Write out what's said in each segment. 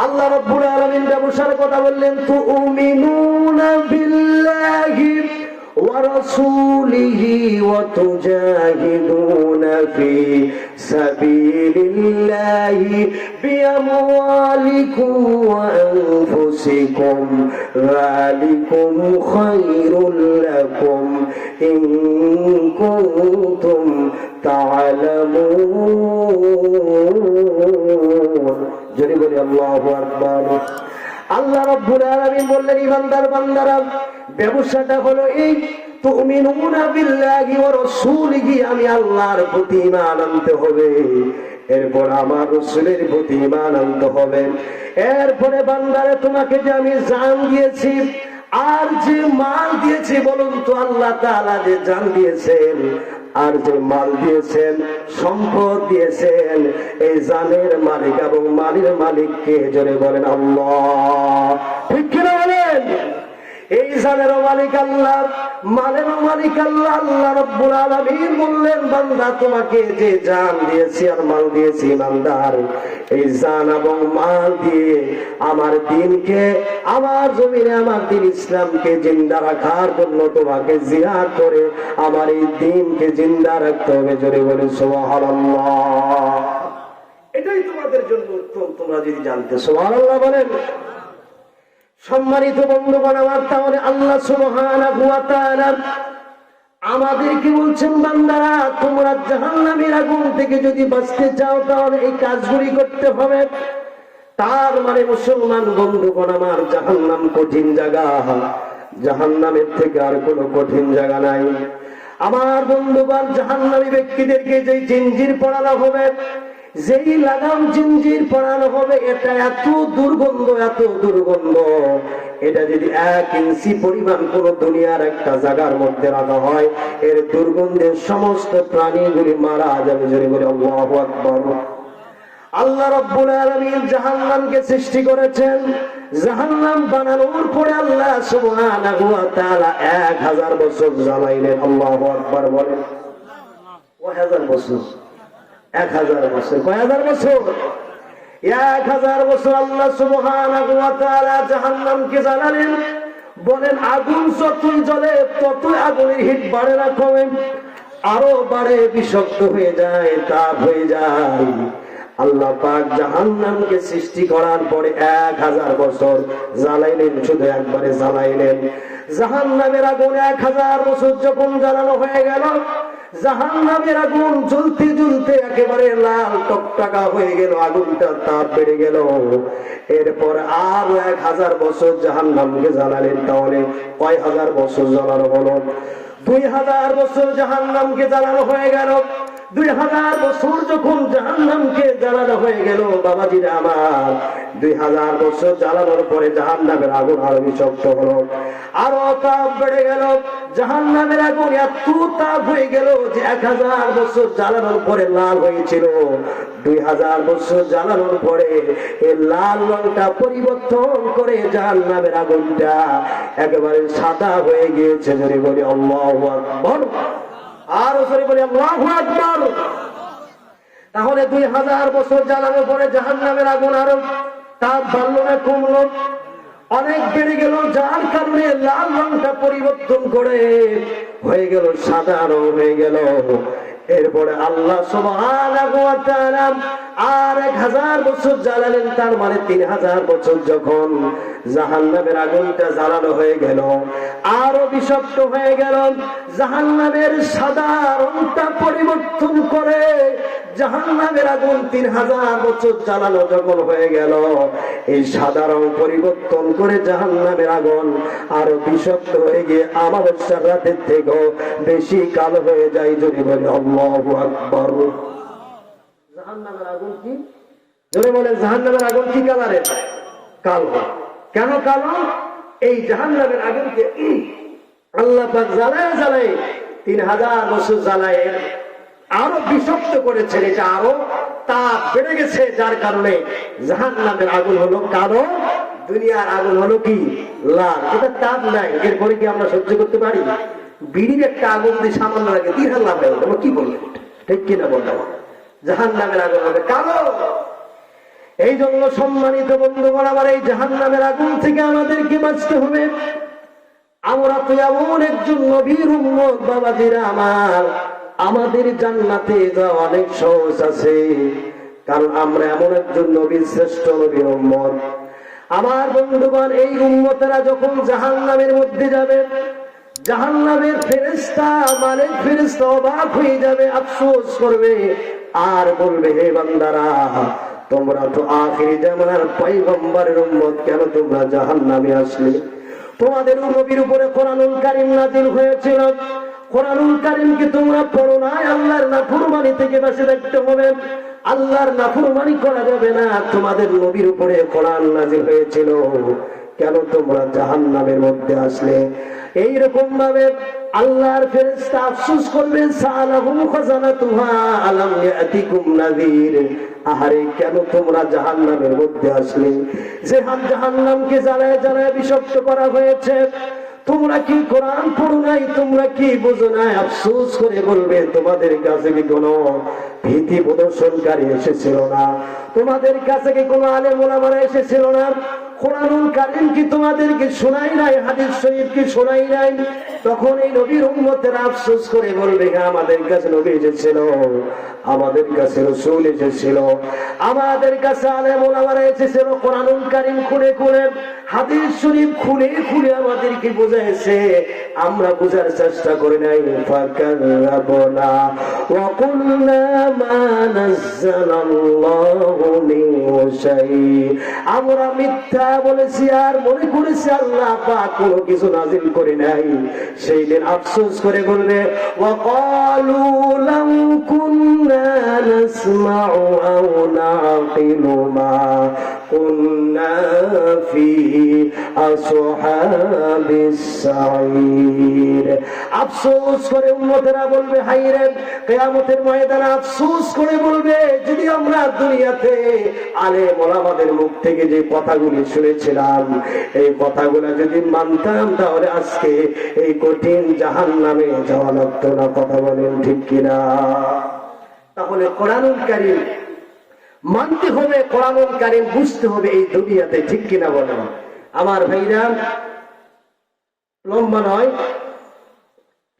আল্লাহ রাব্বুল আলামিন ব্যবসার কথা বললেন, তুমিনুনা বিল্লাহি ওয়া রাসূলিহি ওয়া তুজাহিদুনা ফি সাবিলিল্লাহি বিআমওয়ালিকুম ওয়া আনফুসিকুম যালিকুম খায়রুল লাকুম ইন কুনতুম তা'লামুন। যদি বলি আল্লাহু আকবার। আল্লাহ রাব্বুল আলামিন বললেন, ইমানদার বান্দারা, ব্যবসাটা হলো এই, তুমিনুনা বিল্লাহি ওয়া রাসূলিহি, আমি আল্লাহর প্রতি ঈমান আনতে হবে, এরপর আমার রাসূলের প্রতি ঈমান আনতে হবে। এরপরে বান্দারে, তোমাকে যে আমি জান দিয়েছি আর যে মাল দিয়েছি, বলুন তো আল্লাহ তাআলা যে জান দিয়েছেন আর যে মাল দিয়েছেন, সম্পদ দিয়েছেন, এই জানের মালিক এবং মালের মালিককে জোরে বলেন আল্লাহ। ঠিক কিনা বলেন? এই জানেরও মালিক আল্লাহ, মালেরও মালিক আল্লাহ। আল্লাহ রাব্বুল আলামিন বললেন, বান্দা তোমাকে যে জান দিয়েছি আর মাল দিয়েছি, ইমানদার, এই জান এবং মাল দিয়ে আমার দ্বীনকে, আমার জমিনে আমার দ্বীন ইসলামকে জিন্দা রাখার জন্য তোমাকে জিহাদ করে আমার এই দ্বীনকে জিন্দা রাখতে হবে। জোরে বলে সুবহানাল্লাহ। এটাই তোমাদের জন্য উত্তম, তোমরা যদি জানতে। সুবহানাল্লাহ বলেন। সম্মানিত বন্ধুগণ আমার, তাহলে আল্লাহ সুবহানাহু ওয়া তাআলা আমাদেরকে বলছেন, বান্দারা তোমরা জাহান্নামের আগুন থেকে যদি বাঁচতে চাও তাহলে এই কাজগুলি করতে হবে। তার মানে মুসলমান বন্ধুগণ আমার, জাহান্নাম কঠিন জায়গা, জাহান্নামের থেকে আর কোনো কঠিন জায়গা নাই। আমার বন্ধুগণ, জাহান্নামী ব্যক্তিদেরকে যে জিঞ্জির পড়ানো হবে, যেই লাগাম জিঞ্জির পড়ানো হবে, এটা এত দুর্গন্ধ, এত দুর্গন্ধ, এটা যদি 1 ইঞ্চি পরিমাণ কোন দুনিয়ার একটা জায়গার মধ্যে রাখা হয়, এর দুর্গন্ধে সমস্ত প্রাণীগুলি মারা যাবে। জোরে বলে আল্লাহু আকবার। আল্লাহ রাব্বুল আলামিন জাহান্নামকে সৃষ্টি করেছেন। জাহান্নাম বানানোর পরে আল্লাহ সুবহানাহু ওয়া তাআলা 1000 বছর জ্বালাইলেন। আল্লাহু আকবার বলেন। 1000 বছর, 1000 বছর, কয় হাজার বছর? 1000 বছর আল্লাহ সুবহানাহু ওয়া তাআলা জাহান্নামকে জ্বালালেন। বলেন, আগুন যতই জ্বলে ততই আগুনের হিট বাড়ে না কমে? আরো বাড়ে, বিষাক্ত হয়ে যায়, তাপ হয়ে যায়। আল্লাহ পাক জাহান্নামকে সৃষ্টি করার পরে 1000 বছর জ্বালাইলেন, শুধু একবারে জ্বালাইলেন। জাহান্নামের আগুন 1000 বছর যখন জ্বালানো হয়ে গেল, জাহান্নামের আগুন জ্বলতে জ্বলতে একেবারে লাল টকটকা হয়ে গেল, আগুনটা তাপ বেড়ে গেল। এরপর আরো 1000 বছর জাহান্নামকে জ্বালালেন। তাহলে কয় হাজার বছর জ্বালানো হলো? 2000 বছর জাহান্নামকে জ্বালানো হয়ে গেল। 2000 বছর যখন জাহান্নামকে জ্বালানো হয়ে গেল, বাবাজিরা আমার, 2000 বছর জ্বালানোর পরে জাহান্নামের আগুন আরো বিষাক্ত হলো, আরো তাপ বেড়ে গেল। জাহান্নামের আগুন এত তাপ হয়ে গেল যে 1000 বছর জ্বালানোর পরে লাল হয়েছিল, 2000 বছর জ্বালানোর পরে এই লাল রংটা পরিবর্তন করে জাহান্নামের আগুনটা একেবারে সাদা হয়ে গিয়েছে। যদি বলি আল্লাহু আকবার, আরো সরি বলি আল্লাহু আকবার। তাহলে 2000 বছর জ্বালানোর পরে জাহান্নামের আগুন আরো তাপ বাড়লো না কমলো? অনেক বেড়ে গেল, যার কারণে লাল রংটা পরিবর্তন করে হয়ে গেল সাদা রং হয়ে গেল। এরপরে আল্লাহ সুবহানাহু ওয়া তাআলা আর 1000 বছর জ্বালালেন। তার মানে 3000 বছর যখন জাহান্নামের আগুনটা জ্বালানো হয়ে গেল, আরো বিষাক্ত হয়ে গেল। জাহান্নামের সাদা রংটা পরিবর্তন করে জাহান্নামের আগুন 3000 বছর জ্বালানো যখন হয়ে গেল, এই সাদা রং পরিবর্তন করে জাহান্নামের আগুন আরো বিষাক্ত হয়ে গিয়ে আমাবস্যার রাতের থেকেও বেশি কালো হয়ে যায়। যদি বলে আল্লাহু আকবার। জাহান্নামের আগুন কি? যদি বলে জাহান্নামের আগুন কি কালারের? কালো। কেন কালো? এই জাহান্নামের আগুনকে আল্লাহ পাক জ্বালায় জ্বালায় 3000 বছর জ্বালায় আরো বিষাক্ত করেছেন। এটা আরো তাপ বেড়ে গেছে, যার কারণে জাহান্নামের আগুন হলো কালো, দুনিয়ার আগুন হলো কি লাল। এটা তাপ নাই, এরপরে কি আমরা সহ্য করতে পারি? বিড়ির একটা আগুন দিয়ে সামান্য লাগে 3000 লাভ হয়, তোমরা কি বললেন? ঠিক কিনা বললাম? জাহান্নামের আগুন হবে কালো। এই জন্য সম্মানিত বন্ধুগণ আমার, এই জাহান্নামের আগুন থেকে আমাদেরকে বাঁচতে হবে। আমরা তো এমন একজন নবীর উম্মত বাবাজিরা আমার, আমাদের জান্নাতে যাওয়া অনেক সহজ আছে, কারণ আমরা এমন একজন নবীর শ্রেষ্ঠ নবীর উম্মত। আমার বন্ধুগণ, এই উম্মতেরা যখন জাহান্নামের মধ্যে যাবে, জাহান্নামের ফেরেশতা মালিক ফেরেশতা অবাক হয়ে যাবে, আফসোস করবে আর বলবে, হে বান্দারা, তোমরা তো আখিরি জামানার পয়গম্বরের উম্মত, কেন তোমরা জাহান্নামে আসলে? তোমাদের নবীর উপরে কোরআনুল কারীম নাযিল হয়েছিল, কোরআনুল কারীম কি তোমরা পড়ো না? আল্লাহর নাফরমানি থেকে বাঁচে থাকতে হবে, আল্লাহর নাফরমানি করা যাবে না। তোমাদের নবীর উপরে কোরআন নাযিল হয়েছিল, কেন তোমরা জাহান্নামের মধ্যে আসলে? এইরকম ভাবে আল্লাহর ফেরেশতা আফসোস করবেন, সালাহুম খাজানাতুহা আলাম ইয়াতিকুম নাযীর, আহারে কেন তোমরা জাহান্নামের মধ্যে আসলে? যে জাহান্নামকে জ্বালায় জ্বালায় বিষাক্ত করা হয়েছে, তোমরা কি কোরআন পড়ো নাই? তোমরা কি বোঝো নাই? আফসোস করে বলবে, তোমাদের কাছে কি কোনো ভীতি প্রদর্শনকারী এসেছিল না? তোমাদের কাছে কি কোনো আলেম ওলামারা এসেছিল না? কোরআনুল কারীম কি তোমাদেরকে শোনাই নাই? হাদিস শরীফ কি শোনাই নাই? তখন এই নবীর উম্মতেরা আফসোস করে বলবে, আমাদের কাছে নবী এসেছিল, আমাদের কাছে রাসূল এসেছিল, আমাদের কাছে আলেম ওলামারা এসেছিল, কোরআনুল কারীম খুলে খুলে হাদিস শরীফ খুলে খুলে আমাদেরকে বোঝাইছে, আমরা বোঝার চেষ্টা করি নাই। ফাকাযাবনা ওয়া কুলনা মা নাযালাল্লাহু মিন শাই, আমরা মিথ্যা বলেছি আর মনে করেছি আল্লাহ পাক কোনো কিছু নাযিল করে নাই। সেই দিন আফসোস করে বলবে, ওয়া ক্বালু লাম কুননা নাসমাউ আও নাকিলু মা কুননা ফি আসহাবিস সাঈর। আফসোস করে উম্মতেরা বলবে, হায়রে কিয়ামতের ময়দানে আফসোস করে বলবে, যদি আমরা দুনিয়াতে আলেম ওলামাদের মুখ থেকে যে কথাগুলি শুনেছিলাম, এই কথাগুলো যদি মানতাম, তাহলে আজকে এই কঠিন জাহান্নামে যাওয়া লাগতো না। কথা বলেন ঠিক কিনা? তাহলে কোরআনুল কারীম মানতে হবে, কোরআনুল কারীম বুঝতে হবে এই দুনিয়াতে, ঠিক কিনা বলেন? আমার ভাইরা, লম্বা নয়,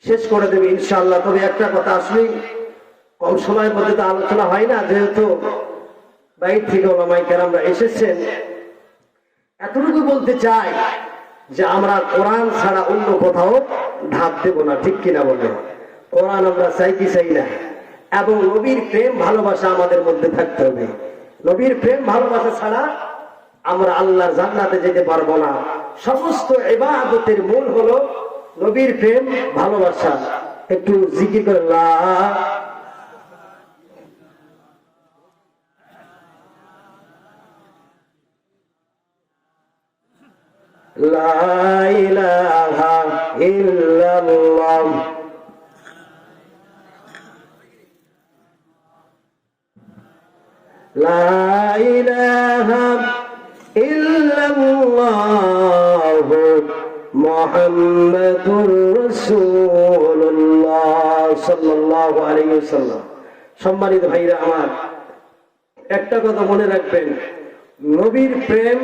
শেষ করে দেবে ইনশাআল্লাহ। তবে একটা কথা, আসলে কম সময়ের মধ্যে তো আলোচনা হয় না, যেহেতু বাইরে থেকে ওলামায়ে কেরামরা এসেছেন। এতটুকু বলতে চাই যে আমরা কোরআন ছাড়া অন্য কোথাও ধাপ দেব না, ঠিক কিনা বলেন? কোরআন আমরা চাই কি চাই না? এবং নবীর প্রেম ভালোবাসা আমাদের মধ্যে থাকতে হবে। নবীর প্রেম ভালোবাসা ছাড়া আমরা আল্লাহর জান্নাতে যেতে পারবো না। সমস্ত ইবাদতের মূল হলো নবীর প্রেম ভালোবাসা। একটু জিকির করে লা ইলাহা ইল্লাল্লাহ লা ইলাহা ইল্লাল্লাহ মুহাম্মাদুর রাসূলুল্লাহ সাল্লাল্লাহু আলাইহি ওয়াসাল্লাম। সম্মানিত ভাইরা আমার, একটা কথা মনে রাখবেন, নবীর প্রেম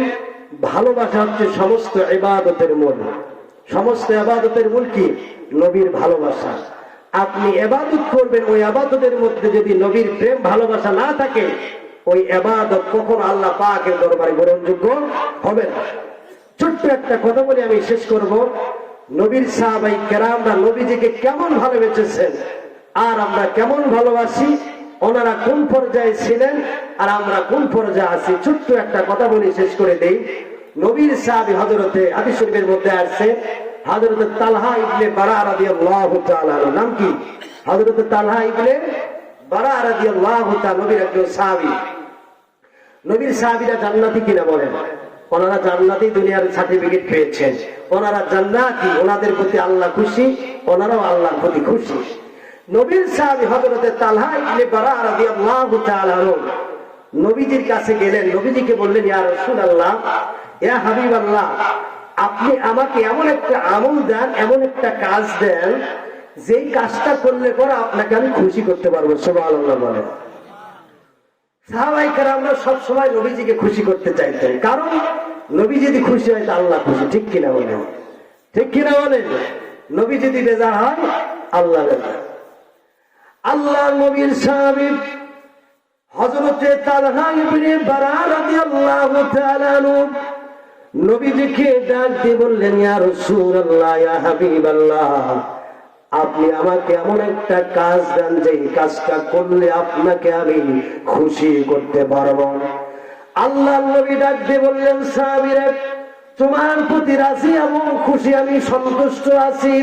ভালোবাসা হচ্ছে সমস্ত ইবাদতের মূল। সমস্ত ইবাদতের মূল কি? নবীর ভালোবাসা। আপনি ইবাদত করবেন, ওই ইবাদতের মধ্যে যদি নবীর প্রেম ভালোবাসা না থাকে, ওই ইবাদত কখনো আল্লাহ পাকের দরবারে গ্রহণযোগ্য হবে না। ছোট্ট একটা কথা বলে আমি শেষ করব। নবীর সাহাবায়ে কেরামরা নবীজিকে কেমন ভালোবেসেছেন আর আমরা কেমন ভালোবাসি, ওনারা কোন পর্যায়ে ছিলেন আর আমরা কোন পর্যায়ে আছি, ছোট্ট একটা কথা বলে শেষ করে দেই। নবীর সাহাবী হযরতে হাদিস শরীফের মধ্যে আছে, হযরতে তালহা ইবনে বারা রাদিয়াল্লাহু তাআলা, নাম কি? হযরতে তালহা ইবনে বারা রাদিয়াল্লাহু তাআলা নবীর একজন সাহাবী। নবীর সাহাবীরা জান্নাতি কিনা বলেন? ওনারা জান্নাতি, দুনিয়ার সার্টিফিকেট পেয়েছেন, ওনারা জান্নাতি, ওনাদের প্রতি আল্লাহ খুশি, ওনারাও আল্লাহর প্রতি খুশি। নবীর সাহাবী হযরতে তালহা ইবনে বারা রাদিয়াল্লাহু তাআলা নবীজির কাছে গেলেন, নবীজিকে বললেন, ইয়া রাসূলুল্লাহ, ইয়া হাবিবাল্লাহ, আপনি আমাকে এমন একটা আমল দেন, এমন একটা কাজ দেন, যেই কাজটা করলে পরে আপনাকে আমি খুশি করতে পারবো। সুবহানাল্লাহ বলেন। সাহাবায়ে কেরামরা সব সময় নবীজিকে খুশি করতে চাইতেন, কারণ নবী যদি খুশি হয় তা আল্লাহ খুশি। ঠিক কিনা বলেন? ঠিক কিনা বলেন? নবী যদি বেজার হয় আল্লাহ বেজার। আল্লাহ নবীর সাহাবী হযরতে তালহা ইবনে বারা রাদিয়াল্লাহু তাআলা আনহু নবীজিকে ডাক দিয়ে বললেন, ইয়া রাসূলুল্লাহ, ইয়া হাবিবাল্লাহ, আপনি আমাকে এমন একটা কাজ দেন যে কাজটা করলে আপনাকে আমি খুশি করতে পারবো। আল্লাহ নবী ডাক দিয়ে বললেন, সাহাবীরা, তোমার প্রতি রাজি এবং খুশি, আমি সন্তুষ্ট আছি।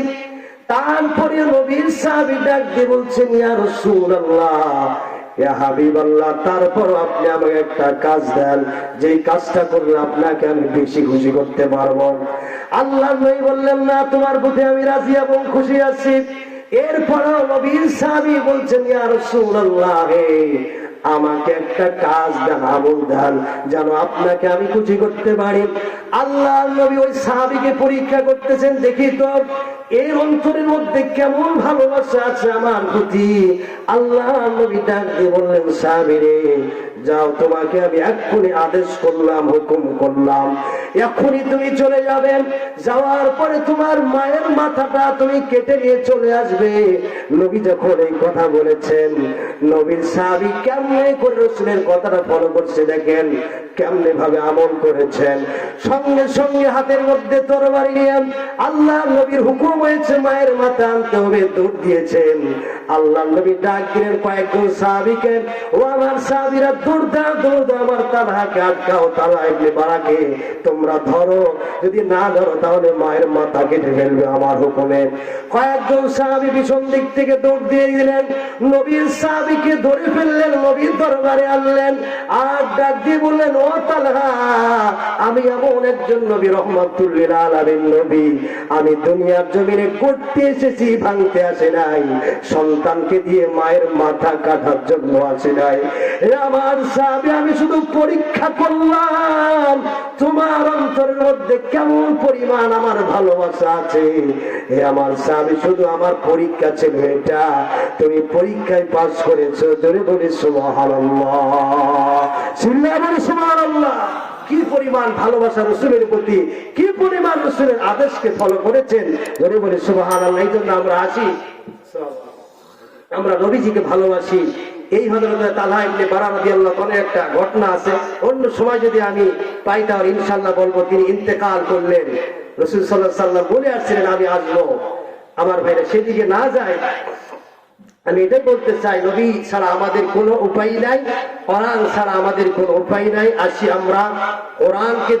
তারপরে নবীর সাহাবী ডাক দিয়ে বলছেন, ইয়া রাসূলুল্লাহ, ইয়া হাবিবাল্লাহ, তারপর আপনি আমাকে একটা কাজ দেন যে কাজটা করলে আপনাকে আমি বেশি খুশি করতে পারবো। আল্লাহ নবী বললেন, না, তোমার প্রতি আমি রাজি এবং খুশি আছি। এরপরও নবীর সাহাবী বলছেন, ইয়া রাসূলুল্লাহ, আমাকে একটা কাজ দেন, আমল দেন, যেন আপনাকে আমি খুশি করতে পারি। আল্লাহ নবী ওই সাহাবীকে পরীক্ষা করতেছেন, দেখি তো এর অন্তরের মধ্যে কেমন ভালোবাসা আছে আমার প্রতি। আল্লাহ নবী ডাক দিয়ে বললেন, সাহাবীরে, যাও, তোমাকে আমি এক্ষুনি আদেশ করলাম, হুকুম করলাম, এক্ষুনি তুমি চলে যাবেন। যাওয়ার পরে তোমার মায়ের মাথাটা তুমি কেটে নিয়ে চলে আসবে। নবী যখন এই কথা বলেছেন, নবীর সাহাবী কেমনে করে রাসূলের কথাটা ফলো করছে, দেখেন কেমনে ভাবে আমল করেছেন। সঙ্গে সঙ্গে হাতের মধ্যে তরবারি নিয়ে, আল্লাহ নবীর হুকুম হয়েছে মায়ের মাথা আনতে হবে, দৌড় দিয়েছেন। আল্লাহ নবী ডাক দিলেন কয়েকজন সাহাবীকে, ও আমার সাহাবীরা, দৌড় দাও, দৌড় দাও, আমার তালহাকে আটকাও, তালহা ইবনে বারাকে তোমরা ধরো, যদি না ধরো তাহলে মায়ের মাথা কেটে ফেলবে আমার হুকুমে। কয়েকজন সাহাবী পিছন দিক থেকে দৌড় দিয়ে দিলেন, নবীর সাহাবীকে ধরে ফেললেন, নবীর দরবারে আনলেন, আর ডাক দিয়ে বললেন, ও তালহা, আমি এমন একজন নবী, রহমাতুল লিল আলামিন নবী, আমি দুনিয়ার জমিনে করতে এসেছি, ভাঙতে আসে নাই, সন্তানকে দিয়ে মায়ের মাথা কাটার জন্য আসে নাই। আমার সাহাবী, আমি শুধু পরীক্ষা করলাম তোমার অন্তরের মধ্যে কেমন পরিমাণ আমার ভালোবাসা আছে। হে আমার সাহাবী, শুধু আমার পরীক্ষা ছিল এটা, তুমি পরীক্ষায় পাস করেছো। জোরে বলি সুবহানাল্লাহ, চিল্লায়ে বলি সুবহানাল্লাহ। কি পরিমাণ ভালোবাসা রাসূলের প্রতি, কি পরিমাণ রাসূলের আদেশকে ফলো করেছেন। জোরে বলি সুবহানাল্লাহ। এই জন্য আমরা আসি, আমরা নবীজিকে ভালোবাসি। এই হযরত তালহা ইবনে বারা রাদিয়াল্লাহু তাআলা একটা ঘটনা আছে, অন্য সময় যদি আমি পাই তাহলে ইনশাআল্লাহ বলবো। তিনি ইন্তেকাল করলেন, রাসূল সাল্লাল্লাহু আলাইহি ওয়াসাল্লাম বলে আসছিলেন, আমি আসবো। আমার ভাইরা সেদিকে না যায়, আমি এটাই বলতে চাই, নবী ছাড়া আমাদের কোনো উপায় নাই, কোরআন ছাড়া আমাদের কোনো উপায় নাই। আসি আমরা কোরআনকে